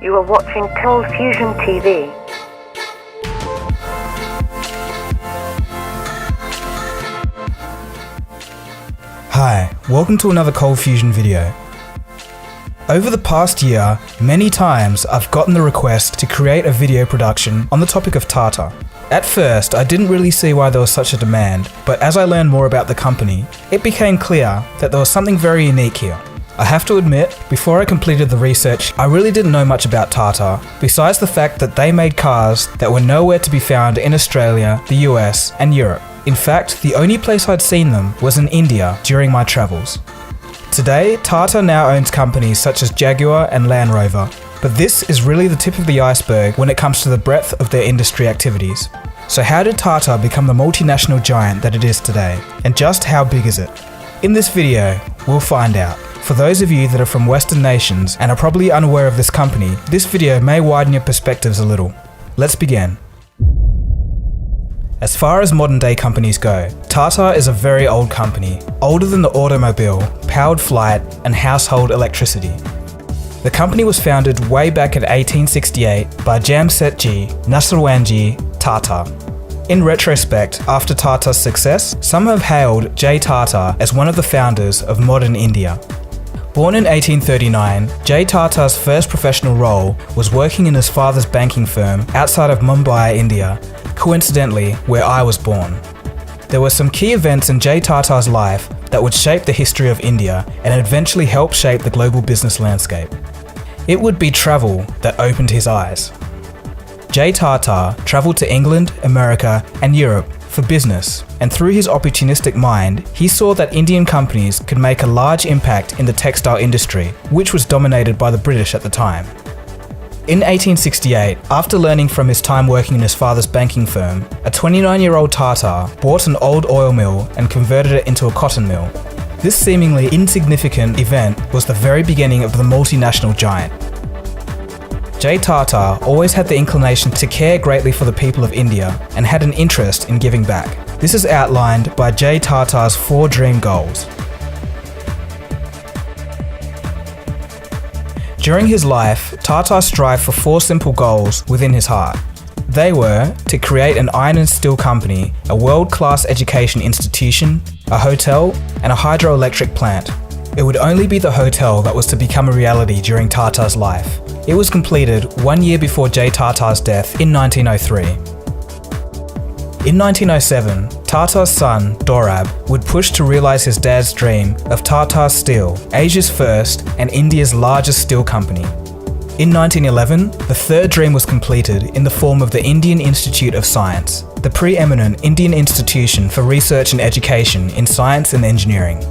You are watching ColdFusion TV. Hi, welcome to another ColdFusion video. Over the past year, many times I've gotten the request to create a video production on the topic of TATA. At first, I didn't really see why there was such a demand, but as I learned more about the company, it became clear that there was something very unique here. I have to admit, before I completed the research, I really didn't know much about TATA, besides the fact that they made cars that were nowhere to be found in Australia, the US, and Europe. In fact, the only place I'd seen them was in India during my travels. Today, TATA now owns companies such as Jaguar and Land Rover, but this is really the tip of the iceberg when it comes to the breadth of their industry activities. So how did TATA become the multinational giant that it is today? And just how big is it? In this video, we'll find out. For those of you that are from Western nations and are probably unaware of this company, this video may widen your perspectives a little. Let's begin. As far as modern day companies go, TATA is a very old company, older than the automobile, powered flight, and household electricity. The company was founded way back in 1868 by Jamsetji Nasrwanji Tata. In retrospect, after Tata's success, some have hailed J. Tata as one of the founders of modern India. Born in 1839, J. Tata's first professional role was working in his father's banking firm outside of Mumbai, India, coincidentally where I was born. There were some key events in J. Tata's life that would shape the history of India and eventually help shape the global business landscape. It would be travel that opened his eyes. J. Tata travelled to England, America, and Europe for business, and through his opportunistic mind, he saw that Indian companies could make a large impact in the textile industry, which was dominated by the British at the time. In 1868, after learning from his time working in his father's banking firm, a 29-year-old Tata bought an old oil mill and converted it into a cotton mill. This seemingly insignificant event was the very beginning of the multinational giant. J. Tata always had the inclination to care greatly for the people of India and had an interest in giving back. This is outlined by J. Tata's 4 dream goals. During his life, Tata strived for 4 simple goals within his heart. They were to create an iron and steel company, a world-class education institution, a hotel, and a hydroelectric plant. It would only be the hotel that was to become a reality during Tata's life. It was completed 1 year before J. Tata's death in 1903. In 1907, Tata's son, Dorab, would push to realise his dad's dream of Tata Steel, Asia's first and India's largest steel company. In 1911, the third dream was completed in the form of the Indian Institute of Science, the preeminent Indian institution for research and education in science and engineering.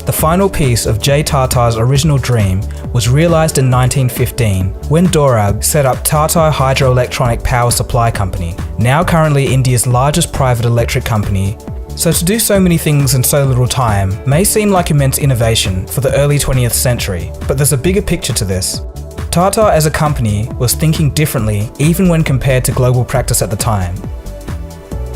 The final piece of J. Tata's original dream was realised in 1915 when Dorab set up Tata Hydroelectronic Power Supply Company, now currently India's largest private electric company. So to do so many things in so little time may seem like immense innovation for the early 20th century, but there's a bigger picture to this. Tata as a company was thinking differently even when compared to global practice at the time.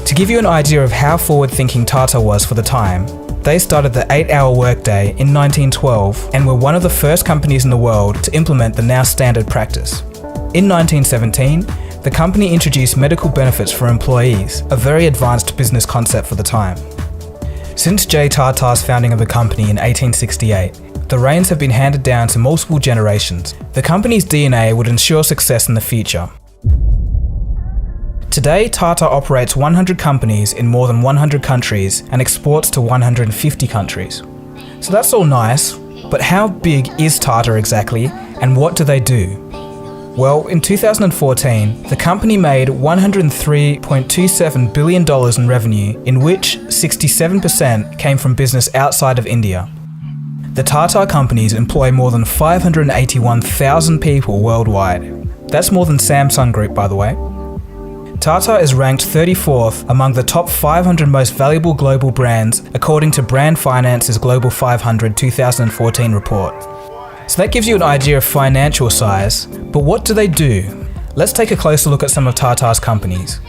To give you an idea of how forward-thinking Tata was for the time, they started the 8-hour workday in 1912 and were one of the first companies in the world to implement the now standard practice. In 1917, the company introduced medical benefits for employees, a very advanced business concept for the time. Since J. Tata's founding of the company in 1868, the reins have been handed down to multiple generations. The company's DNA would ensure success in the future. Today, Tata operates 100 companies in more than 100 countries and exports to 150 countries. So that's all nice, but how big is Tata exactly, and what do they do? Well, in 2014, the company made $103.27 billion in revenue, in which 67% came from business outside of India. The Tata companies employ more than 581,000 people worldwide. That's more than Samsung Group, by the way. Tata is ranked 34th among the top 500 most valuable global brands according to Brand Finance's Global 500 2014 report. So that gives you an idea of financial size, but what do they do? Let's take a closer look at some of Tata's companies.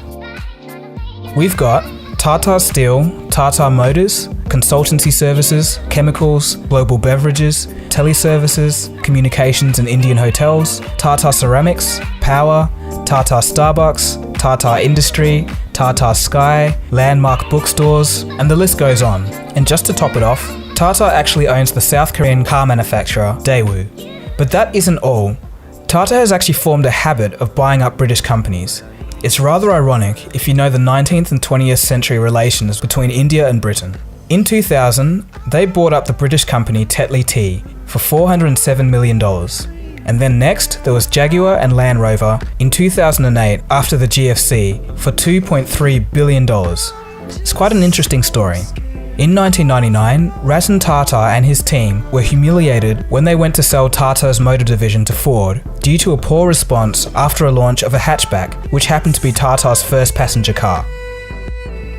We've got Tata Steel, Tata Motors, consultancy services, chemicals, global beverages, teleservices, communications and Indian hotels, Tata Ceramics, power, Tata Starbucks, Tata Industry, Tata Sky, landmark bookstores, and the list goes on. And just to top it off, Tata actually owns the South Korean car manufacturer Daewoo. But that isn't all. Tata has actually formed a habit of buying up British companies. It's rather ironic if you know the 19th and 20th century relations between India and Britain. In 2000, they bought up the British company Tetley Tea for $407 million. And then next, there was Jaguar and Land Rover in 2008 after the GFC for $2.3 billion. It's quite an interesting story. In 1999, Ratan Tata and his team were humiliated when they went to sell Tata's motor division to Ford due to a poor response after a launch of a hatchback, which happened to be Tata's first passenger car.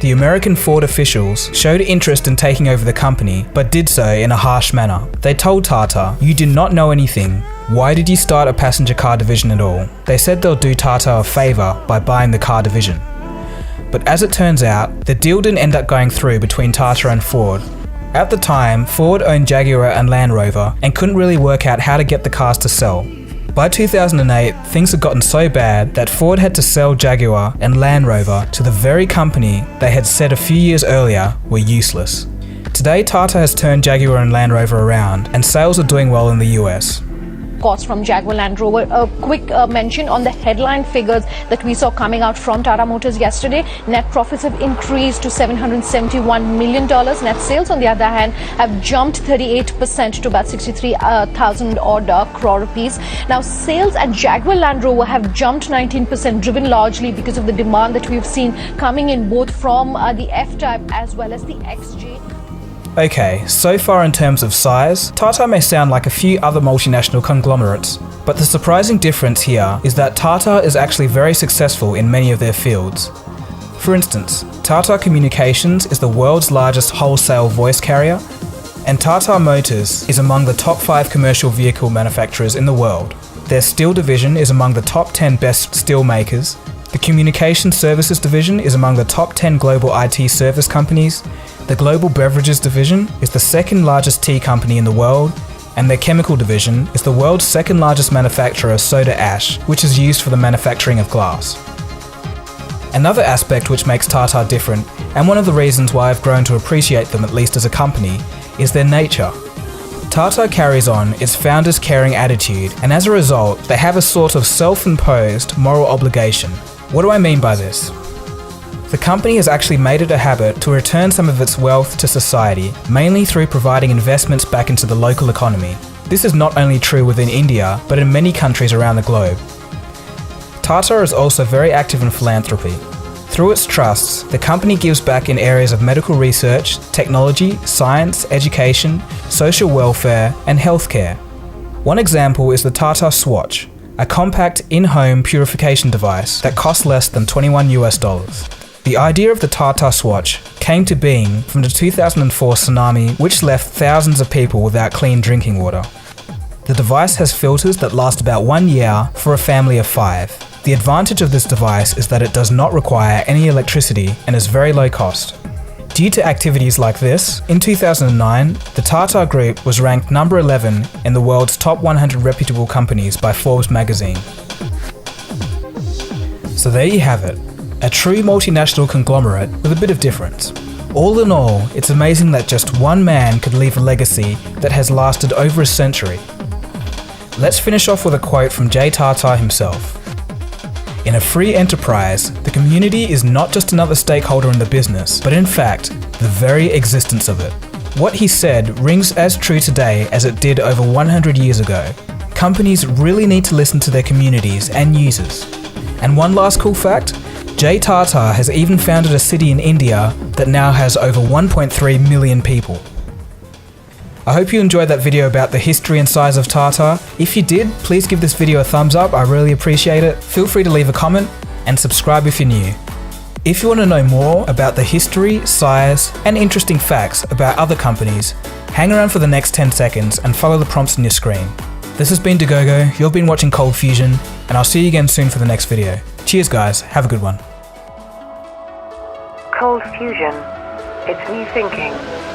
The American Ford officials showed interest in taking over the company, but did so in a harsh manner. They told Tata, "You do not know anything. Why did you start a passenger car division at all?" They said they'll do Tata a favour by buying the car division. But as it turns out, the deal didn't end up going through between Tata and Ford. At the time, Ford owned Jaguar and Land Rover and couldn't really work out how to get the cars to sell. By 2008, things had gotten so bad that Ford had to sell Jaguar and Land Rover to the very company they had said a few years earlier were useless. Today, Tata has turned Jaguar and Land Rover around, and sales are doing well in the US. Costs from Jaguar Land Rover. A quick mention on the headline figures that we saw coming out from Tata Motors yesterday. Net profits have increased to $771 million. Net sales, on the other hand, have jumped 38% to about 63,000 odd crore rupees. Now, sales at Jaguar Land Rover have jumped 19%, driven largely because of the demand that we've seen coming in both from the F-Type as well as the XJ. Okay, so far in terms of size, Tata may sound like a few other multinational conglomerates, but the surprising difference here is that Tata is actually very successful in many of their fields. For instance, Tata Communications is the world's largest wholesale voice carrier, and Tata Motors is among the top 5 commercial vehicle manufacturers in the world. Their steel division is among the top 10 best steel makers. The Communication Services division is among the top 10 global IT service companies. The Global Beverages division is the second largest tea company in the world, and their chemical division is the world's second largest manufacturer of soda ash, which is used for the manufacturing of glass. Another aspect which makes Tata different, and one of the reasons why I've grown to appreciate them at least as a company, is their nature. Tata carries on its founders' caring attitude, and as a result, they have a sort of self-imposed moral obligation. What do I mean by this? The company has actually made it a habit to return some of its wealth to society, mainly through providing investments back into the local economy. This is not only true within India, but in many countries around the globe. Tata is also very active in philanthropy. Through its trusts, the company gives back in areas of medical research, technology, science, education, social welfare, and healthcare. One example is the Tata Swatch, a compact in-home purification device that costs less than $21. The idea of the Tata Swatch came to being from the 2004 tsunami, which left thousands of people without clean drinking water. The device has filters that last about 1 year for a family of 5. The advantage of this device is that it does not require any electricity and is very low cost. Due to activities like this, in 2009, the Tata Group was ranked number 11 in the world's top 100 reputable companies by Forbes magazine. So there you have it. A true multinational conglomerate with a bit of difference. All in all, it's amazing that just one man could leave a legacy that has lasted over a century. Let's finish off with a quote from J. Tata himself. In a free enterprise, the community is not just another stakeholder in the business, but in fact, the very existence of it. What he said rings as true today as it did over 100 years ago. Companies really need to listen to their communities and users. And one last cool fact, J. Tata has even founded a city in India that now has over 1.3 million people. I hope you enjoyed that video about the history and size of Tata. If you did, please give this video a thumbs up, I really appreciate it. Feel free to leave a comment and subscribe if you're new. If you want to know more about the history, size, and interesting facts about other companies, hang around for the next 10 seconds and follow the prompts on your screen. This has been Dagogo, you've been watching ColdFusion, and I'll see you again soon for the next video. Cheers guys, have a good one. ColdFusion. It's new thinking.